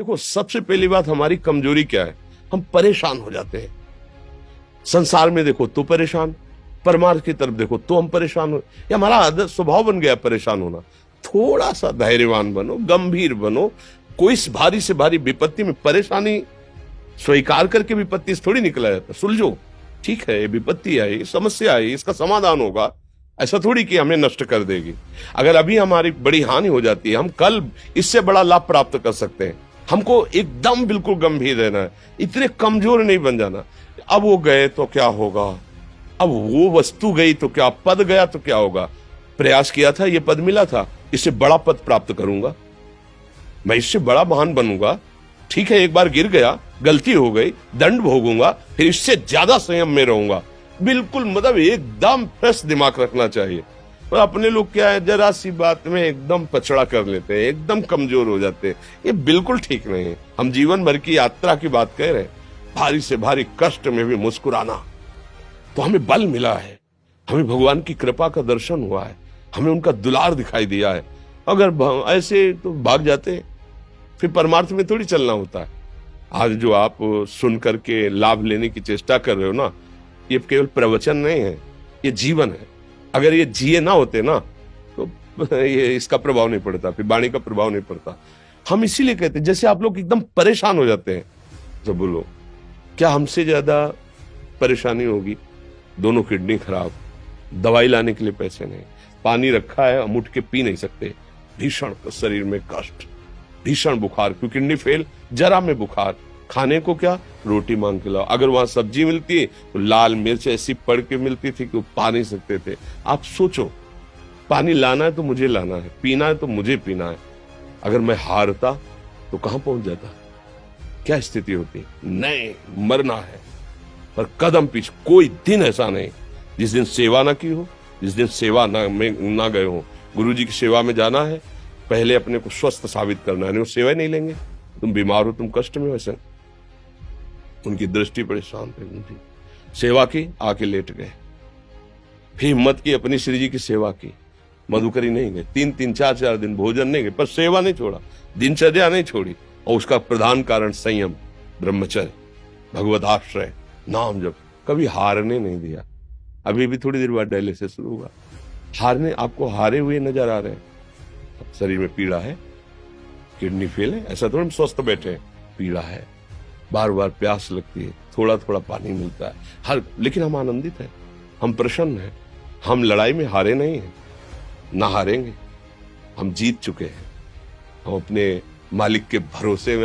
देखो, सबसे पहली बात, हमारी कमजोरी क्या है? हम परेशान हो जाते हैं। संसार में देखो तो परेशान, परमार्थ की तरफ देखो तो हम परेशान हो, ये हमारा आदत स्वभाव बन गया परेशान होना। थोड़ा सा धैर्यवान बनो, गंभीर बनो। कोई इस भारी से भारी विपत्ति में परेशानी स्वीकार करके विपत्ति से थोड़ी निकला जाता। सुलझो, ठीक है, ये विपत्ति आई, समस्या आई, इसका समाधान होगा। ऐसा थोड़ी कि हमें नष्ट कर देगी। अगर अभी हमारी बड़ी हानि हो जाती है, हम कल इससे बड़ा लाभ प्राप्त कर सकते हैं। हमको एकदम बिल्कुल गंभीर रहना है, इतने कमजोर नहीं बन जाना। अब वो गए तो क्या होगा, अब वो वस्तु गई तो क्या, पद गया तो क्या होगा। प्रयास किया था, ये पद मिला था, इससे बड़ा पद प्राप्त करूंगा, मैं इससे बड़ा महान बनूंगा। ठीक है, एक बार गिर गया, गलती हो गई, दंड भोगूंगा, फिर इससे ज्यादा संयम में रहूंगा। बिल्कुल, मतलब एकदम फ्रेश दिमाग रखना चाहिए। और अपने लोग क्या है, जरा सी बात में एकदम पछड़ा कर लेते हैं, एकदम कमजोर हो जाते हैं। ये बिल्कुल ठीक नहीं है। हम जीवन भर की यात्रा की बात कह रहे हैं, भारी से भारी कष्ट में भी मुस्कुराना, तो हमें बल मिला है, हमें भगवान की कृपा का दर्शन हुआ है, हमें उनका दुलार दिखाई दिया है। अगर ऐसे तो भाग जाते, फिर परमार्थ में थोड़ी चलना होता है। आज जो आप सुन करके लाभ लेने की चेष्टा कर रहे हो ना, ये केवल प्रवचन नहीं है, ये जीवन है। अगर ये जिए ना होते ना, तो ये इसका प्रभाव नहीं पड़ता, फिर वाणी का प्रभाव नहीं पड़ता। हम इसीलिए कहते हैं, जैसे आप लोग एकदम परेशान हो जाते हैं, तो बोलो क्या हमसे ज्यादा परेशानी होगी? दोनों किडनी खराब, दवाई लाने के लिए पैसे नहीं, पानी रखा है हम उठ के पी नहीं सकते, भीषण शरीर में कष्ट, भीषण बुखार, क्योंकि किडनी फेल, जरा में बुखार, खाने को क्या, रोटी मांग के लाओ। अगर वहां सब्जी मिलती तो लाल मिर्च ऐसी पड़ के मिलती थी कि वो पा नहीं सकते थे। आप सोचो, पानी लाना है तो मुझे लाना है, पीना है तो मुझे पीना है। अगर मैं हारता तो कहां पहुंच जाता, क्या स्थिति होती? नहीं, मरना है, पर कदम पीछे। कोई दिन ऐसा नहीं जिस दिन सेवा ना की हो, जिस दिन सेवा ना गए हो। गुरु जी की सेवा में जाना है, पहले अपने को स्वस्थ साबित करना है, नहीं वो सेवा ही नहीं लेंगे। तुम बीमार हो, तुम कष्ट में हो, ऐसे उनकी दृष्टि बड़ी शांत है। उनकी सेवा की, आके लेट गए, फिर हिम्मत की, अपनी श्री जी की सेवा की। मधुकरी नहीं गए, 3-4 दिन भोजन नहीं गए, पर सेवा नहीं छोड़ा, दिनचर्या नहीं छोड़ी। और उसका प्रधान कारण संयम, ब्रह्मचर्य, भगवत आश्रय, नाम जप, कभी हारने नहीं दिया। अभी भी थोड़ी देर बाद डायलिसिस शुरू हुआ। हारने, आपको हारे हुए नजर आ रहे हैं? शरीर में पीड़ा है, किडनी फेल है, ऐसा थोड़ा हम स्वस्थ बैठे हैं, पीड़ा है, बार बार प्यास लगती है, थोड़ा थोड़ा पानी मिलता है हर, लेकिन हम आनंदित हैं, हम प्रसन्न हैं। हम लड़ाई में हारे नहीं हैं, ना हारेंगे, हम जीत चुके हैं। हम अपने मालिक के भरोसे में